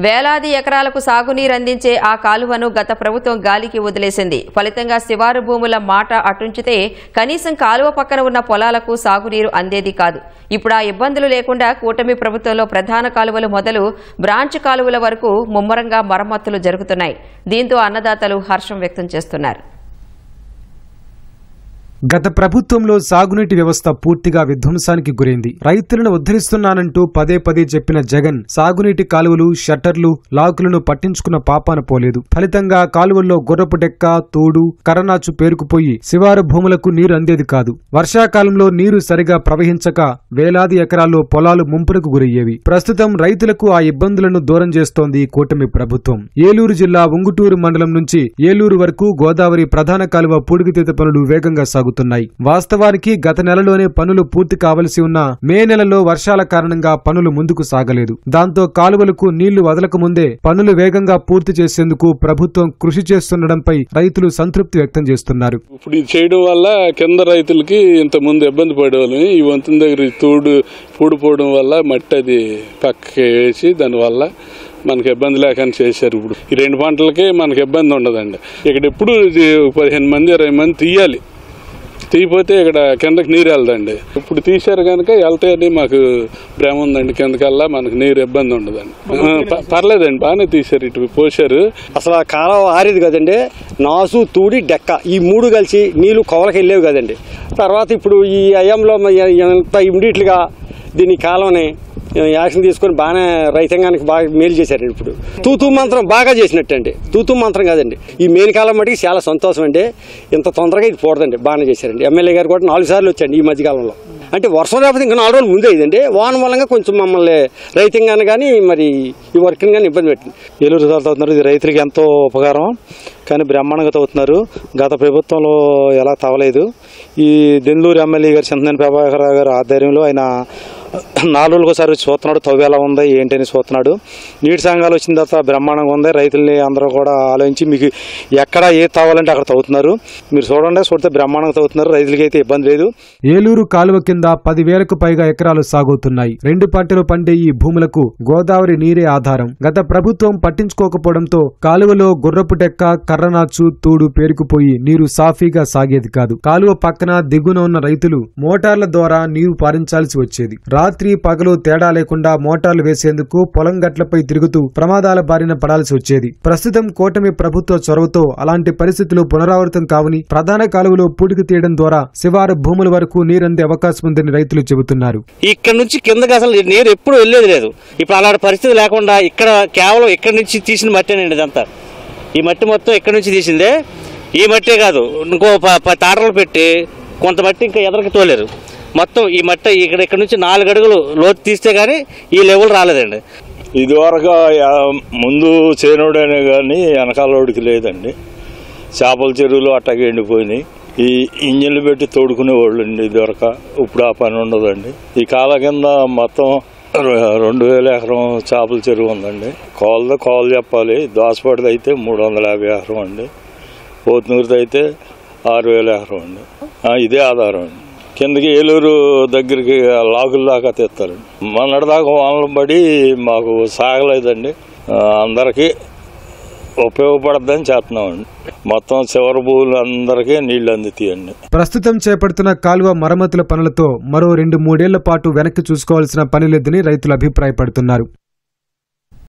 వేలాది ఎకరాలకు సాగునీరు అందించే ఆ కాలువను గత ప్రభుత్వం గాలికి వదిలేసింది. ఫలితంగా శివారు భూముల మాట అటుంచితే కనీసం కాలువ పక్కన ఉన్న పొలాలకు సాగునీరు అందేది కాదు. ఇప్పుడు ఆ ఇబ్బందులు లేకుండా కూటమి ప్రభుత్వంలో ప్రధాన కాలువలు మొదలు బ్రాంచ్ కాలువల వరకు ముమ్మరంగా మరమ్మతులు జరుగుతున్నాయి. దీంతో అన్నదాతలు హర్షం వ్యక్తం చేస్తున్నారు. గత ప్రభుత్వంలో సాగునీటి వ్యవస్థ పూర్తిగా విధ్వంసానికి గురైంది. రైతులను ఉద్ధరిస్తున్నానంటూ పదే పదే చెప్పిన జగన్ సాగునీటి కాలువలు, షట్టర్లు, లాకులను పట్టించుకున్న పాపాన పోలేదు. ఫలితంగా కాలువల్లో గుర్రపు డెక్క, తోడు, కర్రనాచు పేరుకుపోయి శివారు భూములకు నీరు అందేది కాదు. వర్షాకాలంలో నీరు సరిగా ప్రవహించక వేలాది ఎకరాల్లో పొలాలు ముంపునకు గురయ్యేవి. ప్రస్తుతం రైతులకు ఆ ఇబ్బందులను దూరం చేస్తోంది కూటమి ప్రభుత్వం. ఏలూరు జిల్లా ఉంగుటూరు మండలం నుంచి ఏలూరు వరకు గోదావరి ప్రధాన కాలువ పూడికతీత పనులు వేగంగా సాగుతున్నాయి. వాస్తవానికి గత నెలలోనే పనులు పూర్తి కావలసి ఉన్న మే నెలలో వర్షాల కారణంగా పనులు ముందుకు సాగలేదు. దాంతో కాలువలకు నీళ్లు వదలక ముందే పనులు వేగంగా పూర్తి చేసేందుకు ప్రభుత్వం కృషి చేస్తుండడంపై రైతులు సంతృప్తి వ్యక్తం చేస్తున్నారు. ఇప్పుడు ఇది చేయడం వల్ల కింద రైతులకి ఇంత ముందు ఇబ్బంది పడేవాళ్ళని ఈ వంతెన దగ్గర పూడిపోవడం వల్ల మట్టి అది పక్కకి వేసి దానివల్ల మనకి ఇబ్బంది లేకుండా చేశారు. ఇప్పుడు ఈ 2 పంటలకి మనకి ఇబ్బంది ఉండదండి. ఇక్కడ ఎప్పుడు 15 మంది 20 మంది తీయాలి. తీయపోతే ఇక్కడ కిందకి నీరు వెళ్దండి. ఇప్పుడు తీశారు కనుక వెళ్తాయని మాకు భ్రమ ఉందండి. కిందకల్లా మనకు నీరు ఇబ్బంది ఉండదండి. పర్లేదండి, బాగానే తీశారు, ఇటు పోసారు. అసలు ఆ కాలం ఆరేది కదండి. నాసు, తూడి, డెక్క ఈ 3 కలిసి నీళ్లు కొవలకి వెళ్ళేవి కదండి. తర్వాత ఇప్పుడు ఈ అయంలో ఎంత ఇమ్మీడియట్గా దీని కాలంని యాక్షన్ తీసుకొని బాగానే రైతాంగానికి బాగా మేలు చేశారండి. ఇప్పుడు తూతూ మంత్రం బాగా చేసినట్టండి. తూతూ మంత్రం కాదండి. ఈ మెయిన్ కాలం మటుకు చాలా సంతోషం అండి. ఇంత తొందరగా ఇది పోడదండి, బాగానే చేశారండి. ఎమ్మెల్యే గారు కూడా 4 సార్లు వచ్చండి ఈ మధ్యకాలంలో. అంటే వర్షం లేకపోతే ఇంకా 4 రోజులు ముందే అయిందండి. వాన మూలంగా కొంచెం మమ్మల్ని రైతాంగాన్ని కానీ మరి ఈ వర్క్ని కానీ ఇబ్బంది పెట్టింది. ఏలూరు అవుతున్నారు. ఇది రైతులకి ఎంతో ఉపకారం, కానీ బ్రహ్మాండంగా తవ్వుతున్నారు. గత ప్రభుత్వంలో ఎలా తవ్వలేదు. ఈ దెందులూరు ఎమ్మెల్యే గారు చింతనేని ప్రభాకర్ గారు ఆధ్వర్యంలో ఆయన 4 రోజులకోసారి చూస్తున్నాడు. తవ్వు ఎలా ఉంది ఏంటని చూస్తున్నాడు. నీటి సంఘాలు వచ్చిన తర్వాత బ్రహ్మాండంగా ఉంది. రైతుల్ని అందరూ కూడా ఆలోచించి మీకు ఎక్కడ ఏ తవ్వాలంటే అక్కడ తవ్వుతున్నారు. మీరు చూస్తే బ్రహ్మాండంగా తవ్వుతున్నారు. రైతులకి అయితే ఇబ్బంది లేదు. ఏలూరు కాలువ కింద 10,000కు పైగా ఎకరాలు సాగుతున్నాయి. 2 పంటలు పండే ఈ భూములకు గోదావరి నీరే ఆధారం. గత ప్రభుత్వం పట్టించుకోకపోవడంతో కాలువలో గుర్రపు డెక్క, కర్రనాచు, తూడు పేరుకుపోయి నీరు సాఫీగా సాగేది కాదు. కాలువ పక్కన దిగున ఉన్న రైతులు మోటార్ల ద్వారా నీరు పారించాల్సి వచ్చేది. రాత్రి పగలు తేడా లేకుండా మోటార్లు వేసేందుకు పొలం గట్లపై తిరుగుతూ ప్రమాదాల బారిన పడాల్సి వచ్చేది. ప్రస్తుతం కూటమి ప్రభుత్వ చొరవతో అలాంటి పరిస్థితులు పునరావృతం కావని ప్రధాన కాలువలో పూడికి తీయడం ద్వారా శివారు భూముల వరకు నీరందే అవకాశం ఉందని రైతులు చెబుతున్నారు. ఇక్కడ నుంచి కిందకి అసలు నీరు ఎప్పుడు వెళ్లేది లేదు. ఇప్పుడు అలాంటి పరిస్థితి లేకుండా ఇక్కడ కేవలం ఇక్కడ నుంచి తీసిన మట్టేనండి. ఇదంతా ఈ మట్టి మొత్తం ఇక్కడ నుంచి తీసిందే. ఈ మట్టే కాదు, ఇంకో తాటలు పెట్టి కొంత మట్టి ఇంకా ఎదరికి తోలేరు. మొత్తం ఈ మట్టి ఇక్కడ నుంచి 4 అడుగులు లోతు తీస్తే కానీ ఈ లెవెల్ రాలేదండి. ఇదివరకు ముందు చేనోడనే కానీ వెనకాలోడికి లేదండి. చేపల చెరువులు అట్టగా ఎండిపోయినాయి. ఈ ఇంజిన్లు పెట్టి తోడుకునేవాళ్ళు అండి ఇదివరకు. ఇప్పుడు ఆ పని ఉండదండి. ఈ కాల కింద మొత్తం 2,000 ఎకరం చేపల చెరువు ఉందండి. కాలు చెప్పాలి. దోసపాటిది అయితే 350 ఎకరం అండి. పోతునూరుది అయితే 6,000 ఎకరం అండి. ఇదే ఆధారం అండి. కిందకి ఏలూరు దగ్గరికి లాకుల దాకా తెస్తారండి. మొన్నటిదాకా వానలు పడి మాకు సాగలేదండి. అందరికీ ఉపయోగపడద్దని చేస్తున్నామండి. మొత్తం చివరి భూములు అందరికీ నీళ్లు అందుతాయండి. ప్రస్తుతం చేపడుతున్న కాలువ మరమ్మతుల పనులతో మరో 2-3 ఏళ్ల పాటు వెనక్కి చూసుకోవాల్సిన పని లేదని రైతులు అభిప్రాయపడుతున్నారు.